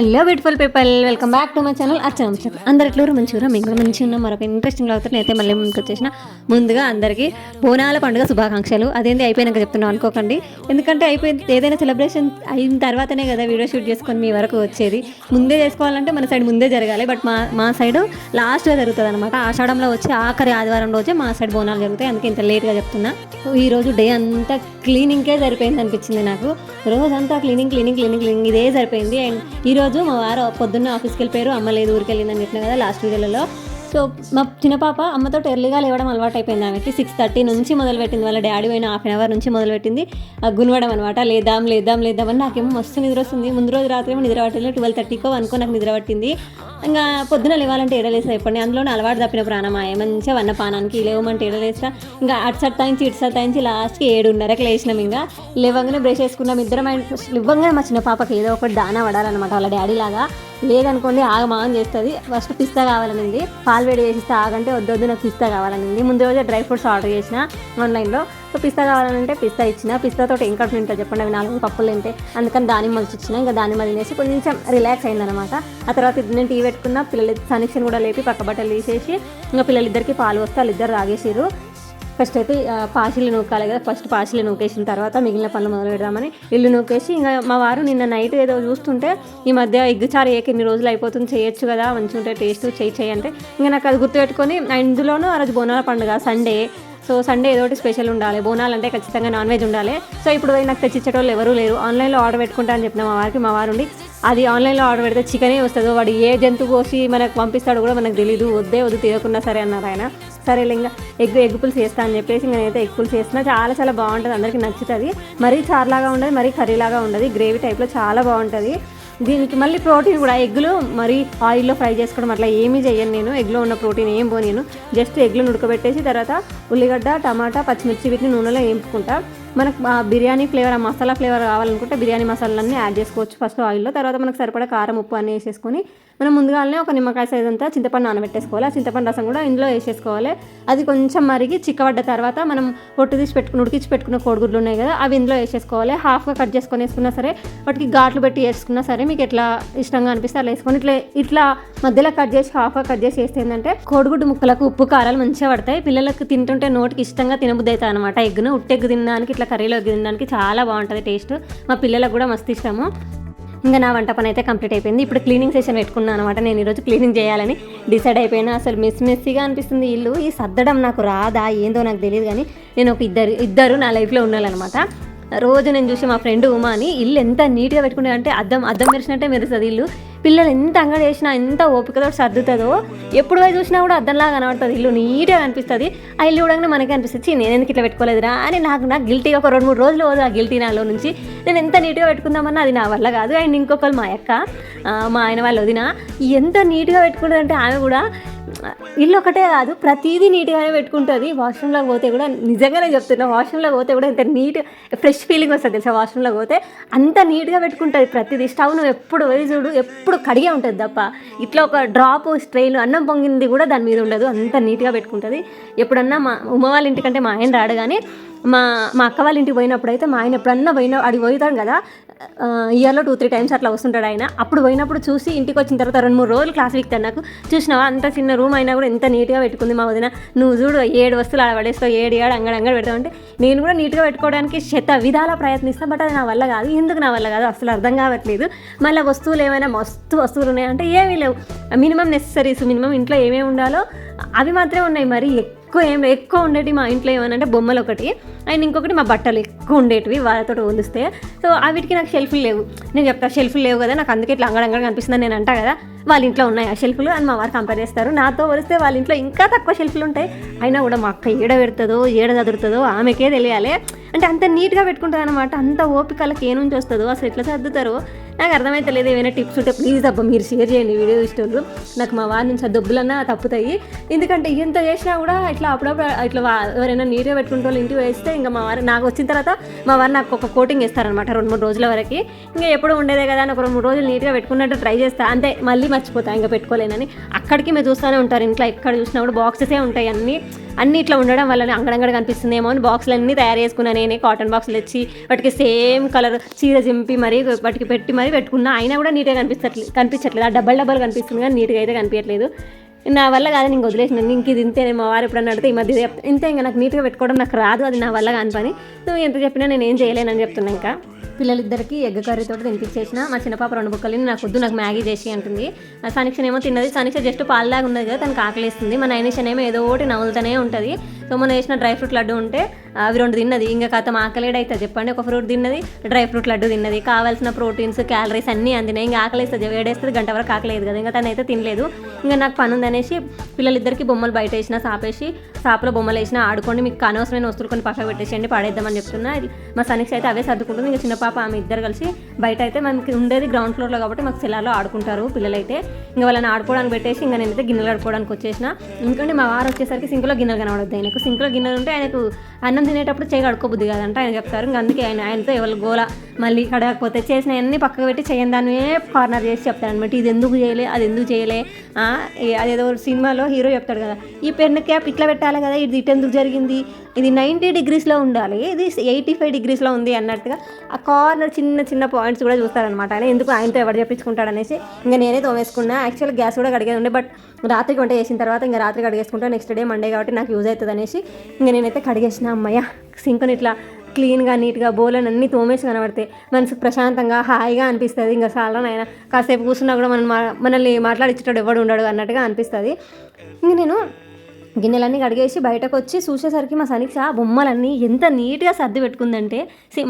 Hello beautiful people, welcome back to my channel Archana. అందరు ఎట్లూరు మంచిగా మేము కూడా మంచిగా ఉన్నాం. మరొక ఇంట్రెస్టింగ్ అవుతుంది. నేనైతే మళ్ళీ ముందుకు వచ్చేసిన. ముందుగా అందరికీ బోనాల పండుగ శుభాకాంక్షలు. అదేంటి అయిపోయినాక చెప్తున్నాం అనుకోకండి, ఎందుకంటే అయిపోయింది. ఏదైనా సెలబ్రేషన్ అయిన తర్వాతనే కదా వీడియో షూట్ చేసుకొని మీ వరకు వచ్చేది. ముందే చేసుకోవాలంటే మన సైడ్ ముందే జరగాలి. బట్ మా సైడ్ లాస్ట్గా జరుగుతుంది అనమాట. ఆషాఢంలో వచ్చి ఆఖరి ఆదివారం రోజే మా సైడ్ బోనాలు జరుగుతాయి. అందుకే ఇంత లేట్గా చెప్తున్నా. ఈరోజు డే అంతా క్లీనింగ్కే సరిపోయింది అనిపించింది నాకు. రోజంతా క్లీనింగ్ ఇదే సరిపోయింది. అండ్ ఈరోజు మా వారు పొద్దున్న ఆఫీస్కి వెళ్ళిపోయారు. అమ్మ లేదు, ఊరికి వెళ్ళిందని చెప్పిన కదా లాస్ట్ వీడియోలో. సో మా చిన్న పాప అమ్మతో ఎర్లీగా లేవడం అలవాటు అయిపోయింది. ఆమెకి 6:30 నుంచి మొదలుపెట్టింది. వాళ్ళ డాడీ పోయిన హాఫ్ అన్ అవర్ నుంచి మొదలుపెట్టింది గునవడం అనమాట. లేద్దాం అని నాకేమో మస్తు నిద్ర వస్తుంది. ముందు రోజు రాత్రి ఏమో నిద్ర పట్టింది. 12:30కో అనుకో నాకు నిద్ర పట్టింది. ఇంకా పొద్దున లేవాలంటే ఏడలేసా అయిపోయింది. అందులోనే అలవాటు తప్పిన ప్రాణమాయ మంచిగా వన్నపానానికి లేవమంటే ఏడలేసా. ఇంకా అటు సత్తాయించి లాస్ట్కి 7:30కి లేచినాం. ఇంకా లేవగానే బ్రష్ వేసుకున్నాం ఇద్దరం. ఇవ్వగానే మా చిన్న పాపకి ఏదో ఒకటి దానా పడాలన్నమాట. వాళ్ళ డాడీ లాగా లేదనుకోండి ఆగమాగం చేస్తుంది. ఫస్ట్ పిస్తా కావాలనింది. పాలు వేడి చేసిస్తే ఆగంటే వద్దు నాకు పిస్తా కావాలనింది. ముందు రోజే డ్రై ఫ్రూట్స్ ఆర్డర్ చేసిన ఆన్లైన్లో. సో పిస్తా కావాలంటే పిస్తా ఇచ్చిన. పిస్తాతో ఏం కడుపు తింటా చెప్పండి, అవి 4 పప్పులు తింటే. అందుకని దానిమ్మ ఇచ్చిన. ఇంకా దానిమ్మ తినేసి కొంచెం రిలాక్స్ అయిందనమాట. ఆ తర్వాత నేను టీ పెట్టుకున్న. పిల్లలు సనీక్షన్ కూడా లేపి పక్క బట్టలు తీసేసి ఇంకా పిల్లలిద్దరికి పాలు వస్తే వాళ్ళిద్దరు తాగేసారు. ఫస్ట్ అయితే పాచిలు నూకాలి కదా. ఫస్ట్ పాచిలు నూకేసిన తర్వాత మిగిలిన పనులు మొదలు పెడదామని ఇల్లు నూకేసి, ఇంకా మా వారు నిన్న నైట్ ఏదో చూస్తుంటే ఈ మధ్య ఎగ్ చారు ఎన్ని రోజులు అయిపోతుంది, చేయొచ్చు కదా మంచిగా ఉంటే టేస్ట్ చేయి అంటే ఇంకా నాకు అది గుర్తుపెట్టుకొని, ఇందులోనూ ఆ రోజు బోనాల పండుగ సండే. సో సండే ఏదో ఒకటి స్పెషల్ ఉండాలి. బోనాలు అంటే ఖచ్చితంగా నాన్ వెజ్ ఉండాలి. సో ఇప్పుడు నాకు తెచ్చిచ్చేటోళ్ళు ఎవరూ లేరు. ఆన్లైన్లో ఆర్డర్ పెట్టుకుంటా అని చెప్పిన మా వారికి. మా వారు ఉండి అది ఆన్లైన్లో ఆర్డర్ పెడితే చికెనే వస్తుందో, వాడు ఏ జంతువు కోసి మనకు పంపిస్తాడో కూడా మనకు తెలీదు, వద్దు తీయకుండా సరే అన్నారు ఆయన. సరే ఇంకా ఎగ్ పులుసు చేస్తా అని చెప్పేసి నేనైతే ఎగ్ పులుసు చేస్తున్నా. చాలా బాగుంటుంది, అందరికీ నచ్చుతుంది. మరీ చారులాగా ఉండదు, మరీ కర్రీలాగా ఉండదు, గ్రేవీ టైప్లో చాలా బాగుంటుంది. దీనికి మళ్ళీ ప్రోటీన్ కూడా ఎగ్గులు మరీ ఆయిల్లో ఫ్రై చేసుకోవడం అట్లా ఏమీ చేయను నేను. ఎగ్లో ఉన్న ప్రోటీన్ ఏం పోను. జస్ట్ ఎగ్లను ఉడకబెట్టేసి తర్వాత ఉల్లిగడ్డ, టమాటా, పచ్చిమిర్చి వీటిని నూనెలో వేయించుకుంటా. మనకు బిర్యానీ ఫ్లేవర్, ఆ మసాలా ఫ్లేవర్ కావాలనుకుంటే బిర్యానీ మసాలాలన్నీ యాడ్ చేసుకోవచ్చు ఫస్ట్ ఆయిల్లో. తర్వాత మనకు సరిపడా కారం, ఉప్పు అన్నీ వేసేసుకొని మనం ముందుగానే ఒక నిమ్మకాయ సైజ్ అంతా చింతపండు నానబెట్టేసుకోవాలి. ఆ చింతపండు రసం కూడా ఇందులో వేసేసుకోవాలి. అది కొంచెం మరిగి చిక్కబడ్డ తర్వాత మనం ఉడికించి పెట్టుకున్న కోడిగుడ్లు ఉన్నాయి కదా, అవి ఇందులో వేసేసుకోవాలి. హాఫ్గా కట్ చేసుకొని వేసుకున్నా సరే, వాటికి ఘాట్లు పెట్టి వేసుకున్నా సరే, మీకు ఎట్లా ఇష్టంగా అనిపిస్తే అలా వేసుకొని ఇట్లా మధ్యలో కట్ చేసి హాఫ్గా కట్ చేసి వేస్తే ఏంటంటే కోడిగుడ్డు ముక్కలకు ఉప్పు కారాలు మంచిగా పడతాయి. పిల్లలకు తింటుంటే నోటికి ఇష్టంగా తినబుద్ధి అవుతాయి అనమాట. ఎగ్గును ఉట్టెగ్గు తినడానికి, ఇట్లా కర్రీలో తినడానికి చాలా బాగుంటుంది టేస్ట్. మా పిల్లలకు కూడా మస్తు ఇష్టము. ఇంకా నా వంట పని అయితే కంప్లీట్ అయిపోయింది. ఇప్పుడు క్లీనింగ్ సెషన్ పెట్టుకున్నాను అనమాట. నేను ఈరోజు క్లీనింగ్ చేయాలని డిసైడ్ అయిపోయినా. అసలు మెస్సీగా అనిపిస్తుంది ఇల్లు. ఈ సర్దడం నాకు రాదా ఏందో నాకు తెలియదు, కానీ నేను ఒక ఇద్దరు నా లైఫ్లో ఉండాలన్నమాట. రోజు నేను చూసి మా ఫ్రెండ్ ఉమా అని ఇల్లు ఎంత నీట్గా పెట్టుకుంటే అంటే అద్దం మెరిసినట్టే మెరుస్తుంది ఇల్లు. పిల్లలు ఎంత అంగడి వేసినా, ఎంత ఓపికతో సర్దుతుందో, ఎప్పుడు పోయి చూసినా కూడా అద్దంలాగా కనబడుతుంది. ఇల్లు నీట్గా అనిపిస్తుంది. ఆ ఇల్లు కూడా మనకే అనిపిస్తుంది, నేను ఎందుకు ఇట్లా పెట్టుకోలేదురా అని నాకు గిల్టీ. ఒక 2-3 రోజులు పోదు ఆ గిల్టీ నాలో నుంచి. నేను ఎంత నీట్గా పెట్టుకుందామన్నా అది నా వల్ల కాదు. అండ్ ఇంకొకరు మా అక్క, మా ఆయన వాళ్ళు వదిన ఎంత నీట్గా పెట్టుకుంటుందంటే ఆమె కూడా ఇల్లు ఒకటే కాదు ప్రతిదీ నీట్గానే పెట్టుకుంటుంది. వాష్రూమ్లోకి పోతే కూడా నిజంగానే చెప్తున్నా, వాష్రూమ్లోకి పోతే కూడా ఇంత నీట్ ఫ్రెష్ ఫీలింగ్ వస్తుంది తెలుసా. వాష్రూమ్లోకి పోతే అంత నీట్గా పెట్టుకుంటుంది ప్రతిదీ. స్టవ్ నువ్వు ఎప్పుడు పోయి చూడు, ఎప్పుడు కడిగే ఉంటుంది తప్ప ఇట్లా ఒక డ్రాప్ స్ట్రెయిన్ అన్నం పొంగింది కూడా దాని మీద ఉండదు. అంత నీట్గా పెట్టుకుంటుంది. ఎప్పుడన్నా మా ఉమ్మ వాళ్ళ ఇంటికంటే మా ఆయన రాడు, కానీ మా అక్క వాళ్ళ ఇంటికి పోయినప్పుడు అయితే మా ఆయన ఎప్పుడన్నా అడిగి పోతాడు కదా, ఇయర్లో 2-3 టైమ్స్ అట్లా వస్తుంటాడు ఆయన. అప్పుడు పోయినప్పుడు చూసి ఇంటికి వచ్చిన తర్వాత 2-3 రోజులు క్లాస్ వీక్తాను. నాకు చూసినావా అంత చిన్న రూమ్ అయినా కూడా ఎంత నీట్గా పెట్టుకుంది మా వదిన. నువ్వు చూడు 7 వస్తువులు ఆడ పడేస్తావు, 7 అంగడి పెడతావు అంటే నేను కూడా నీట్గా పెట్టుకోవడానికి విధాలా ప్రయత్నిస్తాను. బట్ అది నా వల్ల కాదు. ఎందుకు నా వల్ల కాదు అసలు అర్థం కావట్లేదు. మళ్ళీ వస్తువులు ఏమైనా మస్తు వస్తువులు ఉన్నాయంటే ఏమీ లేవు. మినిమం నెసెసరీస్, మినిమం ఇంట్లో ఏమేమి ఉండాలో అవి మాత్రమే ఉన్నాయి. మరి ఎక్కువ ఉండేవి మా ఇంట్లో ఏమనంటే బొమ్మలు ఒకటి, అండ్ ఇంకొకటి మా బట్టలు ఎక్కువ ఉండేటివి వాళ్ళతో పోలిస్తే. సో వీటికి నాకు షెల్ఫ్లు లేవు. నేను చెప్తా షెల్ఫ్లు లేవు కదా, నాకు అందుకే ఇట్లా అంగడంగా కనిపిస్తుందని నేను అంటా కదా. వాళ్ళ ఇంట్లో ఉన్నాయి ఆ షెల్ఫ్లు అని మా వారు కంపేర్ చేస్తారు. నాతో పోలిస్తే వాళ్ళ ఇంట్లో ఇంకా తక్కువ షెల్ఫ్లు ఉంటాయి. అయినా కూడా మా అక్క ఏడ పెడుతుందో ఏడ చదువుతుందో ఆమెకే తెలియాలి. అంటే అంత నీట్గా పెట్టుకుంటుంది అనమాట. అంత ఓపికలకి ఏ నుంచి వస్తుందో, అసలు ఎట్లా సర్దుతారో నాకు అర్థమైతే లేదు. ఏమైనా టిప్స్ ఉంటే ప్లీజ్ అబ్బా మీరు షేర్ చేయండి వీడియో ఇష్టోళ్ళు. నాకు మా వారి నుంచి ఆ దొబ్బులన్నా తప్పుతాయి. ఎందుకంటే ఎంత చేసినా కూడా ఇట్లా అప్పుడప్పుడు ఇట్లా ఎవరైనా నీట్గా పెట్టుకుంటే వాళ్ళు ఇంటికి వేస్తే ఇంకా మా వారు నాకు వచ్చిన తర్వాత మా వారు నాకు ఒక కోటింగ్ ఇస్తారనమాట 2-3 రోజుల వరకు. ఇంకా ఎప్పుడు ఉండేదే కదా అని ఒక 2-3 రోజులు నీట్గా పెట్టుకున్నట్టు ట్రై చేస్తా. అంతే మళ్ళీ మర్చిపోతా ఇంకా పెట్టుకోలేనని. అక్కడికి మీరు చూస్తూనే ఉంటారు ఇంట్లో ఎక్కడ చూసినా కూడా బాక్సెసే ఉంటాయి. అన్నీ ఇట్లా ఉండడం వల్ల అంగడంగడ కనిపిస్తుందేమో అని బాక్సులు అన్నీ తయారు చేసుకున్నాను నేనే. కాటన్ బాక్సులు తెచ్చి వాటికి సేమ్ కలర్ చీర చింపి మరీ వాటికి పెట్టి మరీ పెట్టుకున్నా, అయినా కూడా నీట్గా కనిపించట్లేదు. ఆ డబ్బలు కనిపిస్తుంది కానీ నీట్గా అయితే కనిపించట్లేదు. నా వల్ల కాదు, నేను వదిలేసిన. ఇంక ఇది ఇంతే. మా వారు ఎప్పుడన్నా అడిగితే ఈ మధ్య ఇంతే, ఇంకా నాకు నీట్గా పెట్టుకోవడం నాకు రాదు, అది నా వల్ల కాని పని. నువ్వు ఎంత చెప్పినా నేను ఏం చేయలేనని చెప్తున్నా. ఇంకా పిల్లలిద్దరికి ఎగ్ కర్రీతో తినిపించేసిన. మా చిన్న పాప 2 బుక్కలు నాకు వద్దు, నాకు మ్యాగీ చేసి అంటుంది. సనీక్ష ఏమో తిన్నది. సనీక్ష జస్ట్ పాలలాగా ఉన్నది కదా, తనకు ఆకలిస్తుంది. మా నైనిషన్ ఏమో ఏదో ఒకటి నవ్వులుతూనే ఉంటుంది. సో మనం వేసిన డ్రై ఫ్రూట్ లడ్డు ఉంటే అవి 2 తిన్నది. ఇంకా కథ ఆకలేడు అవుతుంది చెప్పండి. ఒక ఫ్రూట్ తిన్నది, డ్రై ఫ్రూట్ లడ్డు తిన్నది. కావాల్సిన ప్రోటీన్స్, క్యాలరీస్ అన్నీ అందినాయి. ఇంకా ఆకలిస్తుంది, వేడేస్తుంది, గంట వరకు ఆకలేదు కదా. ఇంకా తనైతే తినలేదు. ఇంకా నాకు పని ఉందనేసి పిల్లలిద్దరికి బొమ్మలు బయట వేసిన, సాపలో బొమ్మలు వేసిన, ఆడుకోండి, మీకు అనవసరమైన వస్తువులు కొన్ని పక్కకు పెట్టేసేయండి, పడేద్దామని చెప్తున్నా. మా సనీక్ష అయితే అవే సర్దుకుంటుంది. ఇంకా చిన్న పాప ఆమె ఇద్దరు కలిసి బయట అయితే మనకి ఉండేది గ్రౌండ్ ఫ్లోర్లో కాబట్టి మాకు సెల్లార్లో ఆడుకుంటారు పిల్లలైతే. ఇంకా వాళ్ళని ఆడుకోవడానికి పెట్టేసి ఇంకా నేనైతే గిన్నెలు ఆడుకోవడానికి వచ్చేసిన. ఎందుకంటే మా వారు వచ్చేసరికి సింక్లో గిన్నెలు కనబడద్దు. ఆయనకు సింక్లో గిన్నెలు ఉంటే ఆయనకు అన్నం తినేటప్పుడు చేయి కడుక్కోబుద్ది కాదంట ఆయన చెప్తారు. ఇంకా అందుకే ఆయనతో ఎవరు గోల మళ్ళీ కడగకపోతే చేసిన అన్నీ పక్కకు పెట్టి చేయని దాన్ని కార్నర్ చేసి చెప్తారనమాట. ఇది ఎందుకు చేయలే, అది ఎందుకు చేయలే, అదేదో సినిమాలో హీరో చెప్తాడు కదా, ఈ పెన్ క్యాప్ ఇట్లా పెట్టాలి కదా, ఇది ఇటెందుకు జరిగింది, ఇది 90 degreesలో ఉండాలి, ఇది 85 degreesలో ఉంది అన్నట్టుగా ఆ కార్నర్ చిన్న పాయింట్స్ కూడా చూస్తారనమాట. ఆయన ఎందుకు ఆయనతో ఎవరు చెప్పించుకుంటాడనేసి ఇంకా నేనే తోమేసుకున్నా. యాక్చువల్గా గ్యాస్ కూడా కడిగేది ఉండే, బట్ రాత్రికి వంట చేసిన తర్వాత ఇంకా రాత్రి కడిగేసుకుంటా, నెక్స్ట్ డే మండే కాబట్టి నాకు యూజ్ అవుతుంది అనేసి ఇంకా నేనైతే కడిగేసిన. అమ్మయ్య, సింక్ని ఇట్లా క్లీన్గా నీట్గా బోలని అన్నీ తోమేసి కనబడితే మనసుకు ప్రశాంతంగా హాయిగా అనిపిస్తుంది. ఇంకా చాలా నాయన కాసేపు కూర్చున్నా కూడా మనల్ని మాట్లాడించేటోడు ఎవడు ఉండడు అన్నట్టుగా అనిపిస్తుంది. ఇంక నేను గిన్నెలన్నీ కడిగేసి బయటకు వచ్చి చూసేసరికి మా సనీక్ష బొమ్మలన్నీ ఎంత నీట్గా సర్ది పెట్టుకుందంటే,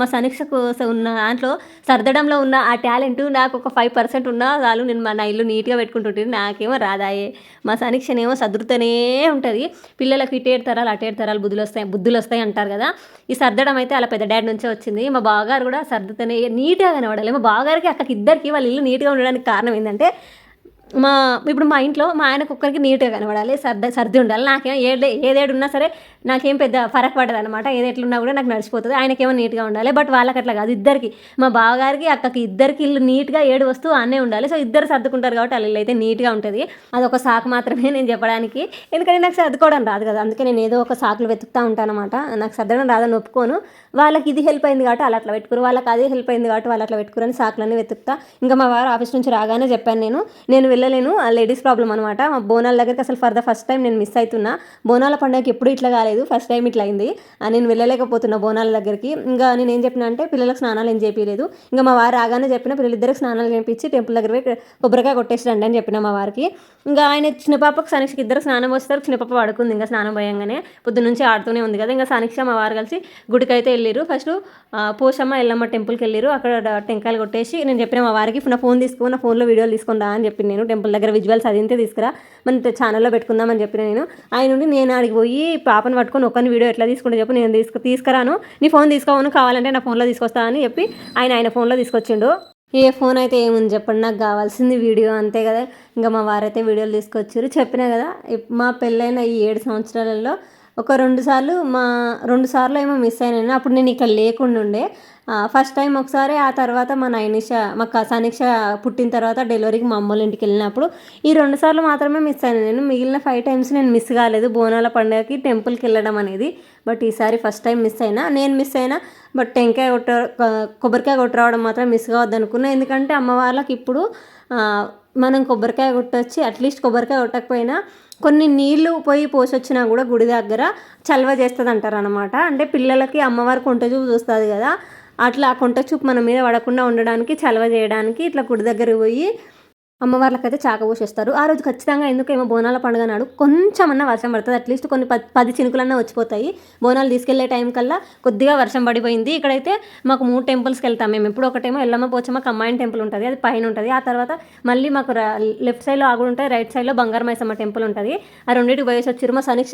మా సనీక్షకు ఉన్న దాంట్లో సర్దడంలో ఉన్న ఆ టాలెంట్ నాకు ఒక 5% ఉన్నా చాలు, నేను నా ఇల్లు నీట్గా పెట్టుకుంటుంటే. నాకేమో రాదాయే. మా సనీక్షనేమో సర్దుతూనే ఉంటుంది. పిల్లలకు ఇటేడు తరాలు అటేడు తరాలు బుద్ధులు వస్తాయి అంటారు కదా. ఈ సర్దడం అయితే అలా పెద్ద డాడీ నుంచే వచ్చింది. మా బావగారు కూడా సర్దుతూనే నీట్గా కనబడాలి. మా బావగారికి అక్కడికి ఇద్దరికి వాళ్ళ ఇల్లు నీట్గా ఉండడానికి కారణం ఏంటంటే, ఇప్పుడు మా ఇంట్లో మా ఆయనకు ఒక్కరికి నీట్గా కనబడాలి, సర్ది ఉండాలి. నాకేమో ఏదేడు ఉన్నా సరే నాకేం పెద్ద ఫరక్ పడదు అనమాట. ఏదెట్లున్నా కూడా నాకు నడిచిపోతుంది. ఆయనకేమో నీట్గా ఉండాలి. బట్ వాళ్ళకి అట్లా కాదు. ఇద్దరికి, మా బావగారికి అక్కకి ఇద్దరికి ఇల్లు నీట్గా 7 వస్తువు అన్నీ ఉండాలి. సో ఇద్దరు సర్దుకుంటారు కాబట్టి వాళ్ళ ఇల్లు అయితే నీట్గా ఉంటుంది. అదొక సాకు మాత్రమే నేను చెప్పడానికి, ఎందుకంటే నాకు సర్దుకోవడం రాదు కదా. అందుకే నేను ఏదో ఒక సాకులు వెతుకుతూ ఉంటాను అనమాట. నాకు సర్దడం రాదని ఒప్పుకోను. వాళ్ళకి ఇది హెల్ప్ అయింది కాబట్టి వాళ్ళు అట్లా పెట్టుకోరు, వాళ్ళకి అదే హెల్ప్ అయింది కాబట్టి వాళ్ళు అట్లా పెట్టుకోరని సాకులన్నీ వెతుకుతా. ఇంకా మా వారు ఆఫీస్ నుంచి రాగానే చెప్పాను, నేను వెళ్ళలేను, ఆ లేడీస్ ప్రాబ్లం అనమాట. మా బోనాల దగ్గరికి అసలు ఫస్ట్ టైం నేను మిస్ అవుతున్నా. బోనాల పండుగకి ఎప్పుడు ఇట్లా కాలేదు, ఫస్ట్ టైం ఇట్లా అయింది. నేను వెళ్ళలేకపోతున్నా బోనాల దగ్గరికి. ఇంకా నేను ఏం చెప్పిన అంటే పిల్లలకు స్నానాలు ఏం చేయలేదు. ఇంకా మా వారు రాగానే చెప్పిన పిల్లలిద్దరికి స్నానాలు చేయించి టెంపుల్ దగ్గర కొబ్బరికాయ కొట్టేసి రండి అని చెప్పిన మా వారికి. ఇంకా ఆయన చిన్న పాపకు సనీక్షకి ఇద్దరు స్నానం వస్తారు. చిన్న పాప పడుకుంది. ఇంకా స్నానం పోయంగానే పొద్దున్న నుంచి ఆడుతూనే ఉంది కదా. ఇంకా సనీక్ష మా వారు కలిసి గుడికి అయితే వెళ్ళారు. ఫస్ట్ పోషమ్మ ఎల్లమ్మ టెంపుల్కి వెళ్ళారు. అక్కడ టెంకాయలు కొట్టేసి నేను చెప్పిన మా వారికి నా ఫోన్ తీసుకో, నా ఫోన్లో వీడియోలు తీసుకొని రా అని చెప్పి నేను టెంపుల్ దగ్గర విజువల్స్ అదింతే తీసుకురా మన ఛానల్లో పెట్టుకుందామని చెప్పిన నేను. ఆయన నుండి నేను ఆడికి పోయి పాపను పట్టుకొని ఒకరిని వీడియో ఎట్లా తీసుకుంటే చెప్పి నేను తీసుకురాను, నీ ఫోన్ తీసుకోవను, కావాలంటే నా ఫోన్లో తీసుకొస్తా అని చెప్పి ఆయన ఫోన్లో తీసుకొచ్చిండు. ఏ ఫోన్ అయితే ఏముంది చెప్పండి, నాకు కావాల్సింది వీడియో అంతే కదా. ఇంకా మా వారైతే వీడియోలు తీసుకొచ్చారు. చెప్పినా కదా, మా పెళ్ళైన ఈ 7 సంవత్సరాలలో ఒక 2 సార్లు ఏమో మిస్ అయినాను. అప్పుడు నేను ఇక్కడ లేకుండా ఉండే. ఫస్ట్ టైం ఒకసారి, ఆ తర్వాత మా సనీక్ష పుట్టిన తర్వాత డెలివరీకి మా అమ్మోళ్ళ ఇంటికి వెళ్ళినప్పుడు ఈ 2 సార్లు మాత్రమే మిస్ అయినా నేను. మిగిలిన 5 times నేను మిస్ కాలేదు బోనాల పండుగకి టెంపుల్కి వెళ్ళడం అనేది. బట్ ఈసారి ఫస్ట్ టైం మిస్ అయినా. బట్ కొబ్బరికాయ కొట్టరావడం మాత్రం మిస్ కావద్దు అనుకున్నా. ఎందుకంటే అమ్మ వాళ్ళకి ఇప్పుడు మనం కొబ్బరికాయ కొట్టొచ్చి అట్లీస్ట్ కొబ్బరికాయ కొట్టకపోయినా కొన్ని నీళ్లు పోసొచ్చినా కూడా గుడి దగ్గర చల్వ చేస్తుంది అంటారు అనమాట. అంటే పిల్లలకి అమ్మవారి కొంట చూపు చూస్తుంది కదా, అట్లా ఆ కొంట చూపు మన మీద పడకుండా ఉండడానికి, చల్వ చేయడానికి ఇట్లా గుడి దగ్గర పోయి అమ్మవార్లకైతే చాక పోసేస్తారు. ఆ రోజు ఖచ్చితంగా ఎందుకేమో బోనాల పండుగ నాడు కొంచెమన్నా వర్షం పడుతుంది. అట్లీస్ట్ కొన్ని 10 చినుకులన్నా వచ్చిపోతాయి. బోనాలు తీసుకెళ్లే టైం కల్లా కొద్దిగా వర్షం పడిపోయింది. ఇక్కడైతే మాకు 3 టెంపుల్స్కి వెళ్తాం మేము. ఎప్పుడు ఒకటేమో ఎల్లమ్మ పోచమ్మ కంబైన్ టెంపుల్ ఉంటుంది, అది పైన ఉంటుంది. ఆ తర్వాత మళ్ళీ మాకు లెఫ్ట్ సైడ్లో ఆగుడు ఉంటాయి, రైట్ సైడ్లో బంగారు మైసమ్మ టెంపుల్ ఉంటుంది. ఆ రెండింటికి పోయేసి వచ్చారు. మా సనీక్ష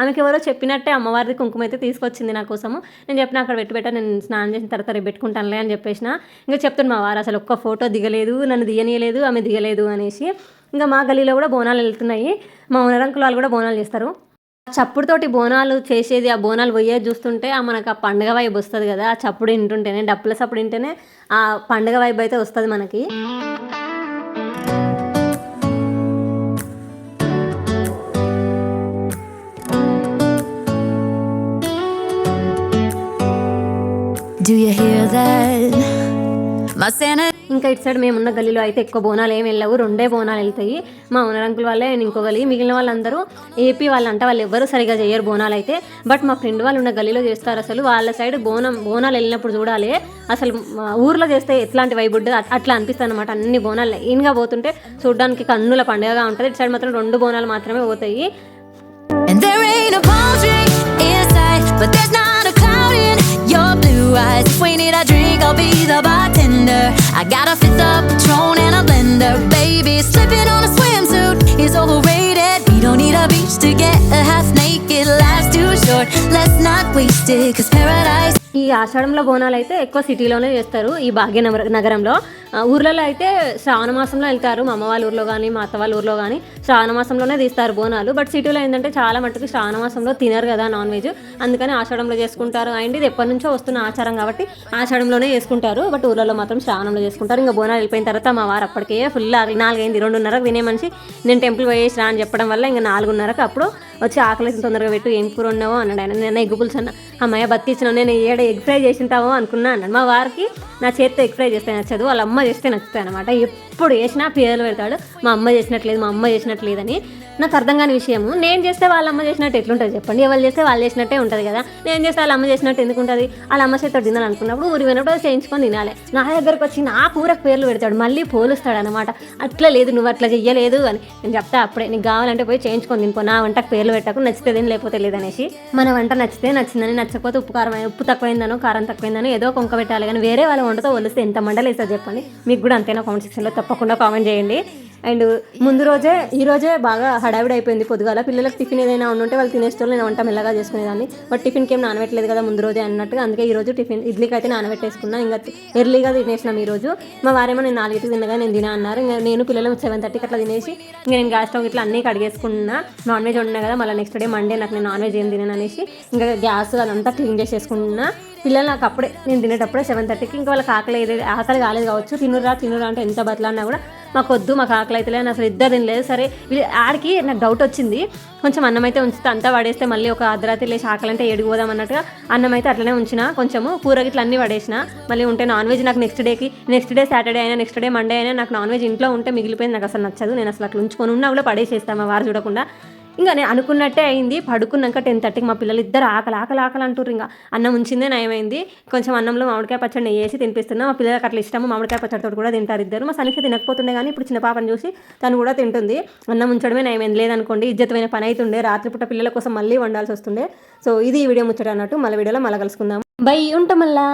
ఆమెకి ఎవరో చెప్పినట్టే అమ్మవారిది కుంకుమ అయితే తీసుకొచ్చింది నా కోసము. నేను చెప్పిన అక్కడ పెట్టా, నేను స్నానం చేసిన తర్వాత రేపు పెట్టుకుంటానులే అని చెప్పేసిన. ఇంకా చెప్తాను మా వారు అసలు ఒక్క ఫోటో దిగలేదు, నన్ను దిగనీయలేదు, ఆమె దిగలేదు అనేసి. ఇంకా మా గలీలో కూడా బోనాలు వెళ్తున్నాయి. మా ఓనరంకుల వాళ్ళు కూడా బోనాలు చేస్తారు. చప్పుడుతోటి బోనాలు చేసేది, ఆ బోనాలు పోయేది చూస్తుంటే మనకు ఆ పండుగ వైబ్ వస్తుంది కదా. ఆ చప్పుడు వింటుంటేనే, డప్పుల చప్పుడు వింటేనే ఆ పండుగ వైబ్ అయితే వస్తుంది మనకి. Do you hear that? My Santa. ఇంకా ఇటు సైడ్ మేమున్న గల్లీలో అయితే ఎక్కువ బోనాలు ఏమి వెళ్ళవు, 2 బోనాలు వెళ్తాయి. మా ఓనర్ అంకుల్ వాళ్ళే ఇంకో గల్లీ, మిగిలిన వాళ్ళందరూ ఏపీ వాళ్ళంట, వాళ్ళు ఎవ్వరూ సరిగా చేయరు బోనాలు అయితే. బట్ మా ఫ్రెండ్ వాళ్ళు ఉన్న గల్లీలో చేస్తారు. అసలు వాళ్ళ సైడ్ బోనాలు వెళ్ళినప్పుడు చూడాలి అసలు ఊర్లో చేస్తే ఎట్లాంటి వైబుడ్ అట్లా అనిపిస్తుంది అనమాట. అన్ని బోనాలు లైన్గా పోతుంటే చూడడానికి కన్నుల పండుగగా ఉంటుంది. ఇటు సైడ్ మాత్రం 2 బోనాలు మాత్రమే పోతాయి. And there ain't a palm tree inside, but there's not a cloud in your blue eyes. If we need a drink, I'll be the bartender. I got a fifth of Patron and a blender. Baby, slipping on a swimsuit is overrated. We don't need a beach to get a half naked. Life's too short, let's not waste it, 'cause paradise. ఈ ఆషాఢంలో బోనాలు అయితే ఎక్కువ సిటీలోనే చేస్తారు. ఈ భాగ్యనగరంలో ఊర్లలో అయితే శ్రావణ మాసంలో వెళ్తారు. మా అమ్మ వాళ్ళ ఊర్లో కానీ మా అత్త వాళ్ళ ఊర్లో కానీ శ్రావణ మాసంలోనే తీస్తారు బోనాలు. బట్ సిటీలో ఏంటంటే చాలా మట్టుకు శ్రావణ మాసంలో తినరు కదా నాన్ వెజ్, అందుకని ఆషాఢంలో చేసుకుంటారు. అండ్ ఇది ఎప్పటి నుంచో వస్తున్న ఆచారం కాబట్టి ఆషాఢంలోనే చేసుకుంటారు. బట్ ఊర్లలో మాత్రం శ్రావణంలో చేసుకుంటారు. ఇంకా బోనాలు వెళ్ళిపోయిన తర్వాత మా వారు అప్పటికే ఫుల్ 4 అయింది, 2:30కు తినే మనిషి నేను టెంపుల్ పోయేసి రా అని చెప్పడం వల్ల ఇంకా 4:30కు అప్పుడు వచ్చి ఆకలి తొందరగా పెట్టు, ఏం కూర ఉన్నావో అన్నాడు ఆయన. నేను ఎగ్ పులుసు అన్న, అమ్మాయి బతికించిన నేను ఎగ్ ఫ్రై చేసి ఉంటావో అనుకున్నా అన్నాడు. మా వారికి నా చేతితో ఎగ్ ఫ్రై చేస్తే నచ్చదు, వాళ్ళ అమ్మ చేస్తే నచ్చుతాయి అనమాట. ఎప్పుడు చేసినా పేర్లు పెడతాడు, మా అమ్మ చేసినట్లేదని. నాకు అర్థం కాని విషయము, నేను చేస్తే వాళ్ళ అమ్మ చేసినట్టు ఎట్లుంటుంది చెప్పండి? ఎవరు చేస్తే వాళ్ళు చేసినట్టే ఉంటుంది కదా. నేను చేస్తే వాళ్ళ అమ్మ చేసినట్టు ఎందుకు ఉంటుంది? వాళ్ళ అమ్మ చేతితో తినాలనుకున్నప్పుడు ఊరి పోయినప్పుడు అది చేయించుకొని తినాలి. నా దగ్గరకు వచ్చి నా కూరకు పేర్లు పెడతాడు, మళ్ళీ పోలుస్తాడు అనమాట. అట్లా లేదు, నువ్వు అట్లా చెయ్యలేదు అని నేను చెప్తా. అప్పుడే నీకు కావాలంటే పోయి చేయించుకొని తినిపో, నా వంటకు పేర్లు పెట్టకు, నచ్చితే తిని లేకపోతే లేదనేసి. మన వంట నచ్చితే నచ్చిందని, నచ్చకపోతే ఉప్పు తక్కువైందనో కారం తక్కువైందనో ఏదో కొంక పెట్టాలి. కానీ వేరే వాళ్ళ వంటతో వలిస్తే ఎంత మండలేస్తుంది చెప్పండి? మీకు కూడా అంతేనా? కామెంట్ సెక్షన్లో తప్పకుండా కామెంట్ చేయండి. అండ్ ఈ రోజే బాగా హడావిడి అయిపోయింది. పొద్దుగాల పిల్లలకు టిఫిన్ ఏదైనా ఉంటే వాళ్ళు తినేస్తారు, నేను వంట మెల్లగా చేసుకునేదాన్ని. బట్ టిఫిన్కి ఏం నానబెట్టలేదు కదా ముందు రోజే అన్నట్టుగా, అందుకే ఈరోజు ఇడ్లీకి అయితే నానబెట్టేసుకున్నా. ఇంకా ఎర్లీగా తినేసినాం ఈరోజు. మా వారేమో నేను 4కి తినగా నేను తినా అన్నారు. ఇంకా నేను పిల్లలు 7:30కి అట్లా తినేసి ఇంకా నేను గ్యాస్ స్టవ్ ఇట్లా అన్నీ కడిగేసుకున్నా. నాన్ వెజ్ వండినా కదా, మళ్ళీ నెక్స్ట్ డే మండే నాకు నేను నాన్ వెజ్ ఏం తినను అనేసి ఇంకా గ్యాస్ అదంతా క్లీన్ చేసేసుకున్నా. పిల్లలు నాకు అప్పుడే నేను తినేటప్పుడే 7:30కి ఇంకా వాళ్ళకి ఆకలి కాలేదు కావచ్చు. తినురా అంటే ఎంత బతలన్నా కూడా మాకు వద్దు, మాకు ఆకలి అయితే లేదు, అసలు ఇద్దరు తినలేదు. సరే ఆడికి నాకు డౌట్ వచ్చింది, కొంచెం అన్నం అయితే ఉంచితే అంతా పడేస్తే మళ్ళీ ఒక అర్ధరాత్రి లేచి ఆకలి అంటే ఏడిపోదాం అన్నట్టుగా అన్నం అయితే అట్లనే ఉంచిన. కొంచెము కూర గిట్ల అన్నీ పడేసిన. మళ్ళీ ఉంటే నాన్ వెజ్ నాకు నెక్స్ట్ డే సాటర్డే అయినా నెక్స్ట్ డే మండే అయినా నాకు నాన్ వెజ్ ఇంట్లో ఉంటే మిగిలిపోయింది, నాకు అసలు నచ్చదు. నేను అసలు అట్లా ఉంచుకొని ఉన్నా కూడా పడేసేస్తాను మా వారు చూడకుండా. ఇంకా నేను అనుకున్నట్టే అయింది. పడుకున్నాక 10:30కి మా పిల్లలు ఇద్దరు ఆకలి అంటారు. ఇంకా అన్నం ఉంచిందే నయమైంది. కొంచెం అన్నంలో మామిడికాయ పచ్చడి వేసి తినిపిస్తున్నా. మా పిల్లలకి అట్లా ఇష్టము, మామిడికాయ పచ్చడితో కూడా తింటారు ఇద్దరు. మా సనికి తినకపోతుండే కానీ ఇప్పుడు చిన్న పాపను చూసి తను కూడా తింటుంది. అన్నం ఉంచడమే నయమైంది, లేదనుకోండి ఇజ్జతమైన పని అవుతుండే. రాత్రిపూట పిల్లల కోసం మళ్ళీ వండాల్సి వస్తుండే. సో ఇది ఈ వీడియో ముచ్చట అన్నట్టు. మళ్ళీ వీడియోలో మళ్ళీ కలుసుకుందాం. బై, ఉంటాం మళ్ళా.